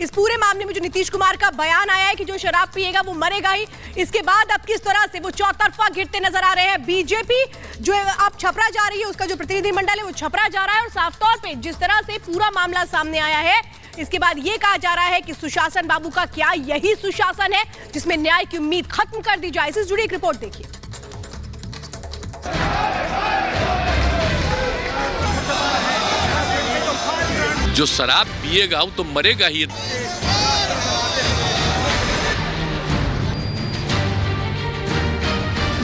इस पूरे मामले में जो नीतीश कुमार का बयान आया है कि जो शराब पिएगा वो मरेगा ही, इसके बाद अब किस तरह से वो चौतरफा गिरते नजर आ रहे हैं। बीजेपी जो अब छपरा जा रही है, उसका जो प्रतिनिधिमंडल है वो छपरा जा रहा है, और साफ तौर पे जिस तरह से पूरा मामला सामने आया है, इसके बाद ये कहा जा रहा है कि सुशासन बाबू का क्या यही सुशासन है जिसमें न्याय की उम्मीद खत्म कर दी जाए। इससे जुड़ी एक रिपोर्ट देखिए। जो शराब पिएगा वो तो मरेगा ही।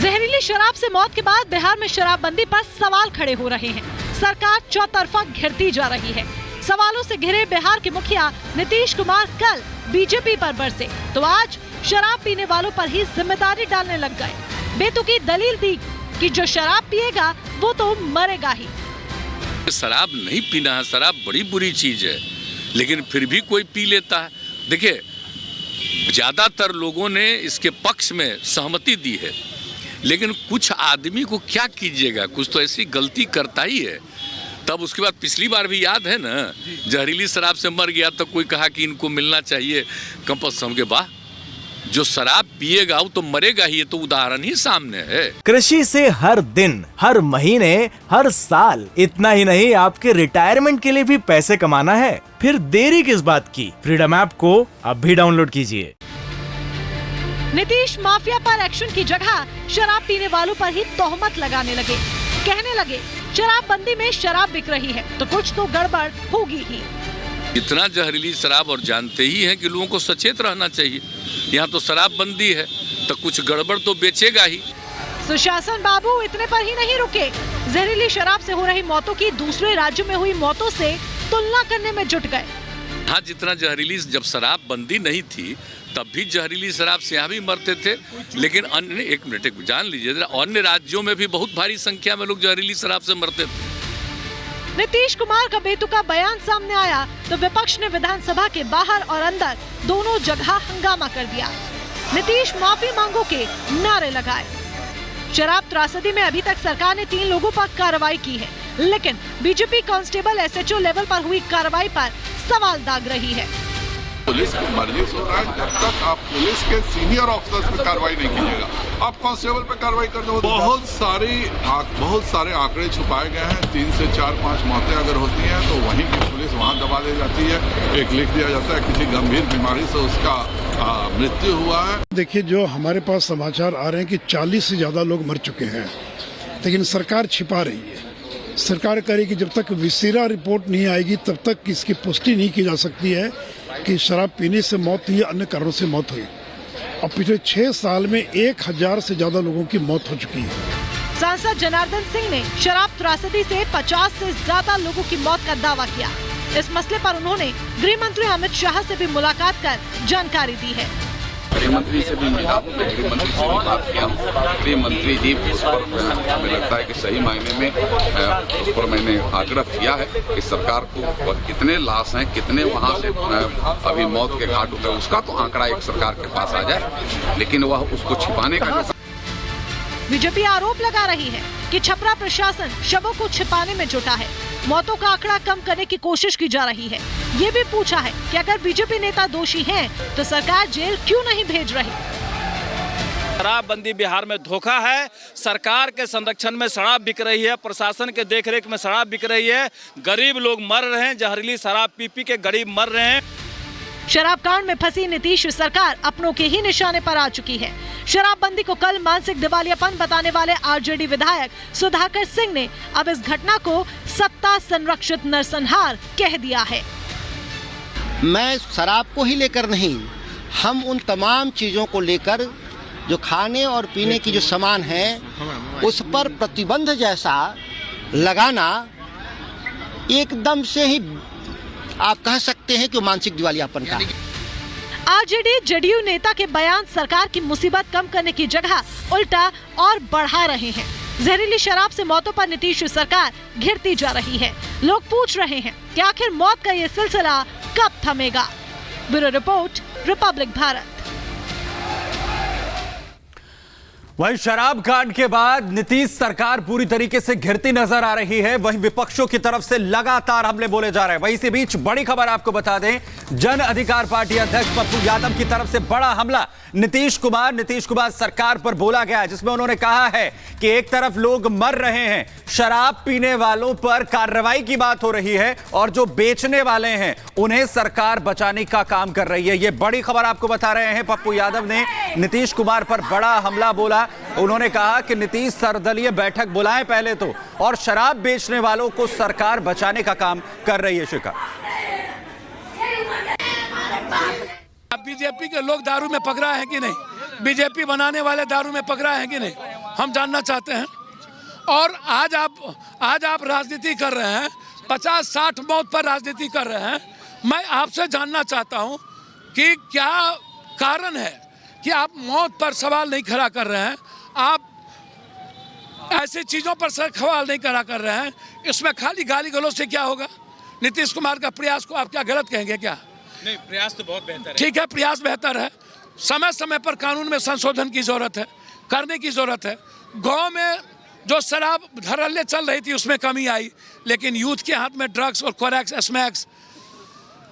जहरीली शराब से मौत के बाद बिहार में शराबबंदी पर सवाल खड़े हो रहे हैं। सरकार चौतरफा घिरती जा रही है। सवालों से घिरे बिहार के मुखिया नीतीश कुमार कल बीजेपी पर बरसे तो आज शराब पीने वालों पर ही जिम्मेदारी डालने लग गए। बेतुकी दलील दी कि जो शराब पिएगा वो तो मरेगा ही। शराब नहीं पीना है, शराब बड़ी बुरी चीज है, लेकिन फिर भी कोई पी लेता है। देखिए, ज्यादातर लोगों ने इसके पक्ष में सहमति दी है, लेकिन कुछ आदमी को क्या कीजिएगा, कुछ तो ऐसी गलती करता ही है। तब उसके बाद पिछली बार भी याद है ना, जहरीली शराब से मर गया तो कोई कहा कि इनको मिलना चाहिए कंपल्सरी के बाद। जो शराब पिएगा वो तो मरेगा ही, ये तो उदाहरण ही सामने है। कृषि से हर दिन, हर महीने, हर साल, इतना ही नहीं आपके रिटायरमेंट के लिए भी पैसे कमाना है, फिर देरी किस बात की। फ्रीडम ऐप को अब भी डाउनलोड कीजिए। नीतीश माफिया पर एक्शन की जगह शराब पीने वालों पर ही तोहमत लगाने लगे। कहने लगे शराबबंदी में शराब बिक रही है तो कुछ तो गड़बड़ होगी ही। इतना जहरीली शराब, और जानते ही हैं कि लोगों को सचेत रहना चाहिए। यहाँ तो शराबबंदी है तो कुछ गड़बड़ तो बेचेगा ही। सुशासन बाबू इतने पर ही नहीं रुके, जहरीली शराब से हो रही मौतों की दूसरे राज्यों में हुई मौतों से तुलना करने में जुट गए। हाँ, जितना जहरीली, जब शराबबंदी नहीं थी तब भी जहरीली शराब से यहाँ भी मरते थे, लेकिन अन्य, एक मिनट जान लीजिए, अन्य राज्यों में भी बहुत भारी संख्या में लोग जहरीली शराब से मरते थे। नीतीश कुमार का बेतुका बयान सामने आया तो विपक्ष ने विधानसभा के बाहर और अंदर दोनों जगह हंगामा कर दिया। नीतीश माफी मांगो के नारे लगाए। शराब त्रासदी में अभी तक सरकार ने 3 लोगों पर कार्रवाई की है, लेकिन बीजेपी कांस्टेबल एसएचओ लेवल पर हुई कार्रवाई पर सवाल दाग रही है। पुलिस की मर्जी से होता है, जब तक आप पुलिस के सीनियर ऑफिसर्स पे कार्रवाई नहीं कीजिएगा, आप कांस्टेबल पे कार्रवाई कर दो। बहुत सारे आंकड़े छुपाए गए हैं। 3 से 4-5 मौतें अगर होती हैं तो वहीं की पुलिस वहां दबा दी जाती है। एक लिख दिया जाता है किसी गंभीर बीमारी से उसका मृत्यु हुआ है। देखिए, जो हमारे पास समाचार आ रहे हैं कि 40 से ज्यादा लोग मर चुके हैं, लेकिन सरकार छिपा रही है। सरकार कह रही है कि जब तक विसेरा रिपोर्ट नहीं आएगी तब तक इसकी पुष्टि नहीं की जा सकती है कि शराब पीने से मौत हुई या अन्य कारणों से मौत हुई। अब पिछले 6 साल में 1000 से ज्यादा लोगों की मौत हो चुकी है। सांसद जनार्दन सिंह ने शराब त्रासदी से 50 से ज्यादा लोगों की मौत का दावा किया। इस मसले पर उन्होंने गृह मंत्री अमित शाह से भी मुलाकात कर जानकारी दी है। गृह मंत्री से भी मिला हूँ, गृह मंत्री से भी बात किया हूँ। गृह मंत्री जी उस पर हमें लगता है कि सही मायने में उस पर मैंने आग्रह किया है कि सरकार को कितने लाश हैं, कितने वहाँ से अभी मौत के घाट उतरे, उसका तो आंकड़ा एक सरकार के पास आ जाए, लेकिन वह उसको छिपाने का। बीजेपी आरोप लगा रही है कि छपरा प्रशासन शवों को छिपाने में जुटा है। मौतों का आंकड़ा कम करने की कोशिश की जा रही है। ये भी पूछा है कि अगर बीजेपी नेता दोषी हैं, तो सरकार जेल क्यों नहीं भेज रही। शराबबंदी बिहार में धोखा है। सरकार के संरक्षण में शराब बिक रही है, प्रशासन के देखरेख में शराब बिक रही है, गरीब लोग मर रहे हैं, जहरीली शराब पी के गरीब मर रहे हैं। शराब कांड में फंसी नीतीश सरकार अपनों के ही निशाने पर आ चुकी है। शराबबंदी को कल मानसिक दिवालियापन बताने वाले आरजेडी विधायक सुधाकर सिंह ने अब इस घटना को सत्ता संरक्षित नरसंहार कह दिया है। मैं शराब को ही लेकर नहीं, हम उन तमाम चीजों को लेकर जो खाने और पीने की जो सामान है उस पर प्रतिबंध जैसा लगाना एकदम से ही आप कह सकते हैं कि मानसिक दिवालियापन का। आरजेडी जेडीयू नेता के बयान सरकार की मुसीबत कम करने की जगह उल्टा और बढ़ा रहे हैं। जहरीली शराब से मौतों पर नीतीश सरकार घिरती जा रही है। लोग पूछ रहे हैं कि आखिर मौत का ये सिलसिला कब थमेगा। Bureau report, republic Bharat. वहीं शराब कांड के बाद नीतीश सरकार पूरी तरीके से घिरती नजर आ रही है। वहीं विपक्षों की तरफ से लगातार हमले बोले जा रहे हैं। वहीं इसी बीच बड़ी खबर आपको बता दें, जन अधिकार पार्टी अध्यक्ष पप्पू यादव की तरफ से बड़ा हमला नीतीश कुमार सरकार पर बोला गया है, जिसमें उन्होंने कहा है कि एक तरफ लोग मर रहे हैं, शराब पीने वालों पर कार्रवाई की बात हो रही है और जो बेचने वाले हैं उन्हें सरकार बचाने का काम कर रही है। यह बड़ी खबर आपको बता रहे हैं। पप्पू यादव ने नीतीश कुमार पर बड़ा हमला बोला। उन्होंने कहा कि नीतीश सर्वदलीय बैठक बुलाएं पहले तो, और शराब बेचने वालों को सरकार बचाने का काम कर रही है। शिखा, बीजेपी के लोग दारू में पकड़ा है कि नहीं, बीजेपी बनाने वाले दारू में पकड़ा है कि नहीं, हम जानना चाहते हैं। और आज आप राजनीति कर रहे हैं, 50-60 मौत पर राजनीति कर रहे हैं। मैं आपसे जानना चाहता हूं कि क्या कारण है कि आप मौत पर सवाल नहीं खड़ा कर रहे हैं, आप ऐसी चीज़ों पर सवाल नहीं खड़ा कर रहे हैं। इसमें खाली गाली गलौज से क्या होगा? नीतीश कुमार का प्रयास को आप क्या गलत कहेंगे क्या? नहीं, प्रयास तो बहुत बेहतर है। ठीक है, प्रयास बेहतर है। समय समय पर कानून में संशोधन की जरूरत है, करने की जरूरत है। गांव में जो शराब धड़ल्ले चल रही थी उसमें कमी आई, लेकिन यूथ के हाथ में ड्रग्स और कोरैक्स, एस्मैक्स,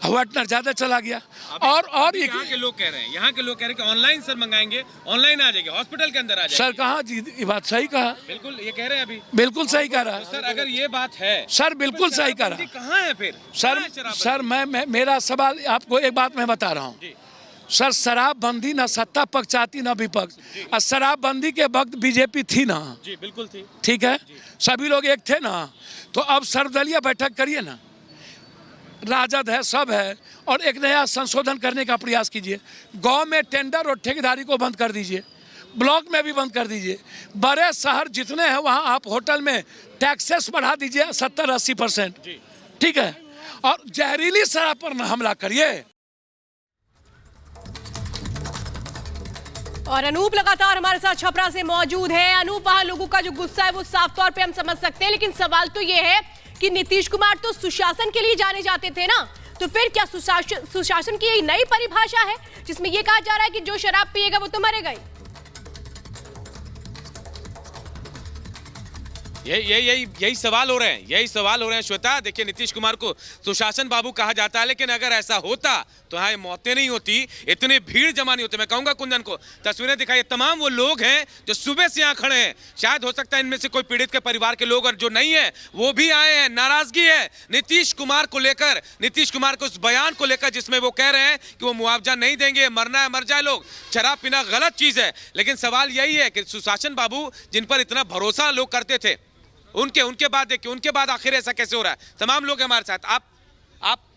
व्हाइटनर ज्यादा चला गया। और यहाँ के लोग कह रहे हैं कि ऑनलाइन सर मंगाएंगे, ऑनलाइन आ जाएंगे, हॉस्पिटल के अंदर आ जाएंगे। सर कहाँ जी, ये बात सही कहा, बिल्कुल ये कह रहे हैं अभी, बिल्कुल सही कह रहा है सर। अगर ये बात है सर, बिल्कुल सही कह रहा है। कहाँ है फिर सर मैं मेरा सवाल आपको एक बात मैं बता रहा हूँ सर, शराबबंदी ना सत्ता पक्ष चाहती ना विपक्ष। और शराबबंदी के वक्त बीजेपी थी ना, जी बिल्कुल थी, ठीक है, सभी लोग एक थे ना। तो अब सर्वदलीय बैठक करिए ना, राजद है, सब है, और एक नया संशोधन करने का प्रयास कीजिए। गांव में टेंडर और ठेकेदारी को बंद कर दीजिए, ब्लॉक में भी बंद कर दीजिए। बड़े शहर जितने हैं वहां आप होटल में टैक्सेस बढ़ा दीजिए 70-80%, ठीक है, और जहरीली शराब पर न हमला करिए। और अनूप लगातार हमारे साथ छपरा से मौजूद है। अनूप, वहां लोगों का जो गुस्सा है वो साफ तौर पे हम समझ सकते हैं, लेकिन सवाल तो ये है कि नीतीश कुमार तो सुशासन के लिए जाने जाते थे ना, तो फिर क्या सुशासन की यही नई परिभाषा है जिसमें यह कहा जा रहा है कि जो शराब पिएगा वो तो मरेगा ही? यही सवाल हो रहे हैं श्वेता। देखिए, नीतीश कुमार को सुशासन बाबू कहा जाता है, लेकिन अगर ऐसा होता तो यहाँ मौतें नहीं होती, इतनी भीड़ जमा नहीं होती। मैं कहूंगा कुंदन को तस्वीरें दिखाइए, तमाम वो लोग हैं जो सुबह से यहाँ खड़े हैं। शायद हो सकता है इनमें से कोई पीड़ित के परिवार के लोग और जो नहीं है वो भी आए हैं। नाराजगी है नीतीश कुमार को लेकर, नीतीश कुमार को उस बयान को लेकर जिसमें वो कह रहे हैं कि वो मुआवजा नहीं देंगे, मरना है मर जाए लोग, शराब पीना गलत चीज है। लेकिन सवाल यही है कि सुशासन बाबू जिन पर इतना भरोसा लोग करते थे, उनके बाद देखिए, उनके बाद आखिर ऐसा कैसे हो रहा है? तमाम लोग हमारे साथ। आप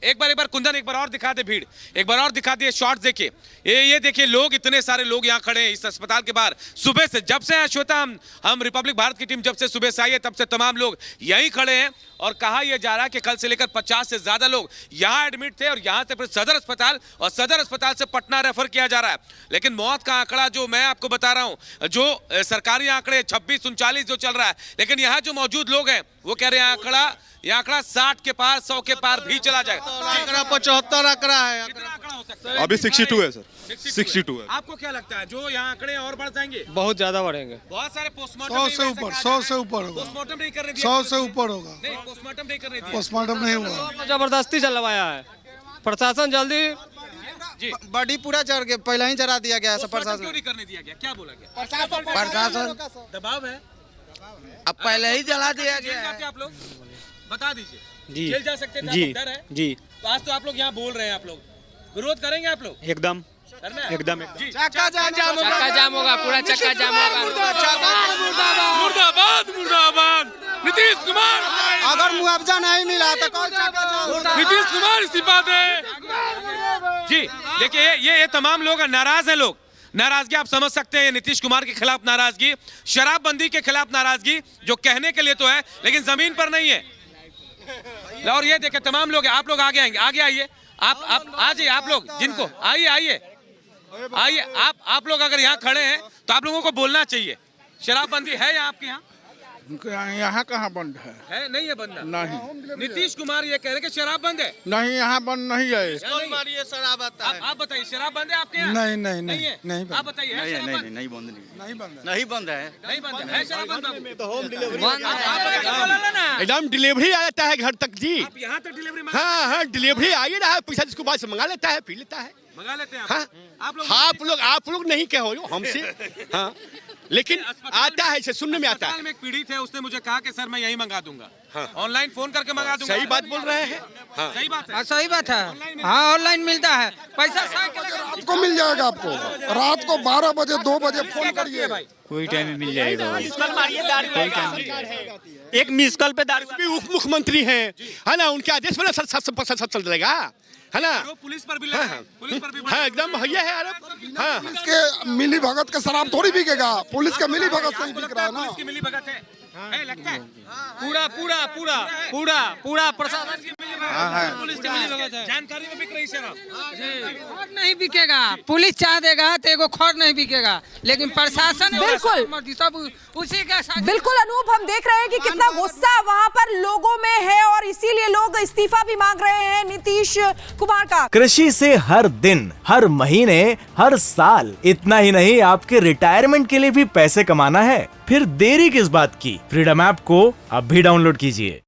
एक बार कुंदन एक बार और दिखा दे भीड़, एक बार और दिखा दिए शॉट्स देखिए। ये देखिए लोग, इतने सारे लोग यहाँ खड़े हैं इस अस्पताल के बाहर। सुबह से जब से श्वेता हम रिपब्लिक भारत की टीम जब से सुबह से आई है तब से तमाम लोग यहीं खड़े हैं। और कहा यह जा रहा है कि कल से लेकर 50 से ज्यादा लोग यहाँ एडमिट थे और यहाँ से फिर सदर अस्पताल और सदर अस्पताल से पटना रेफर किया जा रहा है। लेकिन मौत का आंकड़ा जो मैं आपको बता रहा हूँ, जो सरकारी आंकड़े 26-39 जो चल रहा है, लेकिन यहाँ जो मौजूद लोग हैं वो कह रहे हैं ये आंकड़ा 60 के पार, 100 के पार भी चला जाएगा। 75 आंकड़ा है, कितना आंकड़ा हो सकता है? अभी 62 है सर, 62 है। आपको क्या लगता है जो यहाँ आंकड़े और बढ़ जाएंगे? बहुत ज्यादा बढ़ेंगे, बहुत सारे पोस्टमार्टम 100 से ऊपर, 100 से ऊपर होगा, पोस्टमार्टम नहीं करने दिया, 100 से ऊपर होगा, नहीं पोस्टमार्टम नहीं करने दिया, पोस्टमार्टम नहीं हुआ, जबरदस्ती चलवाया है प्रशासन। जल्दी जी बॉडी पूरा चढ़ के पहले ही चढ़ा दिया गया है पोस्टमार्टम क्यों नहीं करने दिया गया? क्या बोला गया? प्रशासन दबाव है, अब पहले ही जला दिया जेल जाते आप लोग, बता दीजिए। जी जेल जा सकते थे, जी डर है जी। तो आज तो आप लोग यहाँ बोल रहे हैं, आप लोग विरोध करेंगे, आप लोग एकदम करना है? एकदम जी। चक्का जाम होगा, पूरा चक्का जाम होगा। मुर्दाबाद मुर्दाबाद नीतीश कुमार, अगर मुआवजा नहीं मिला तो कौन चक्का जाम? नीतीश कुमार इस्तीफा दे। जी देखिए, ये तमाम लोग नाराज हैं। लोग नाराजगी आप समझ सकते हैं, नीतीश कुमार के खिलाफ नाराजगी, शराबबंदी के खिलाफ नाराजगी, जो कहने के लिए तो है लेकिन जमीन पर नहीं है। और ये देखिए तमाम लोग, आप लोग आगे आएंगे, आगे आइए, आप आ जाइए, आप लोग जिनको आइए, आप लोग अगर यहाँ खड़े हैं तो आप लोगों को बोलना चाहिए। शराबबंदी है यहाँ आपके यहाँ? यहाँ कहाँ बंद है? नहीं है बंद? नहीं। नीतीश कुमार ये कह रहे कि शराब बंद है। नहीं, यहाँ बंद नहीं है। ये शराब आता है। आप बताइए शराब बंद है आपके यहाँ? नहीं नहीं नहीं आप बताइए नहीं बंद बंद है। नहीं बंद है। नहीं बंद है शराब बंद होम डिलीवरी एकदम डिलीवरी आ जाता है घर तक जी। आप यहाँ तक डिलीवरी हाँ, डिलीवरी आ ही रहा है, पैसा जिसको बाद से मंगा लेता है, पी लेता है। मंगा लेते हैं हाँ, आप लोग नहीं कहो हमसे। हाँ, लेकिन आता है, इसे सुनने में आता है। में एक पीड़ित है, उसने मुझे कहा कि सर मैं यही मंगा दूंगा। ऑनलाइन फोन करके मंगा दूंगा। सही बात बोल रहे हैं। हाँ, सही बात है। सही बात है। हाँ, ऑनलाइन मिलता है पैसा। रात को मिल जाएगा आपको, रात को 12 बजे 2 बजे फोन करिए भाई, कोई टाइम में मिल जाएगा। एक मिस कॉल पे दारू। उप मुख्यमंत्री हैं, है ना, उनके आदेश पर सब चल जाएगा, है ना। पुलिस पर भी लगा है। पुलिस पर भी हाँ, एकदम भैया है। अरे हाँ, इसके मिली भगत का शराब थोड़ी बिकेगा, पुलिस का मिली भगत सही बिक रहा है ना। पुलिस की मिली भगत है लगता है। पूरा प्रशासन की मिली भगत है। पुलिस की मिली भगत है। जानकारी में बिक रही शराब। खोर नहीं बिकेगा, पुलिस चाह देगा तो एगो खोर नहीं बिकेगा, लेकिन प्रशासन बिल्कुल सब उसी का साथ। बिल्कुल अनूप, हम देख रहे हैं कि कितना गुस्सा वहां पर लोगों में है और इसीलिए लोग इस्तीफा भी मांग रहे हैं नीतीश कुमार का। कृषि से हर दिन, हर महीने, हर साल, इतना ही नहीं आपके रिटायरमेंट के लिए भी पैसे कमाना है? फिर देरी किस बात की? फ्रीडम ऐप को अब भी डाउनलोड कीजिए।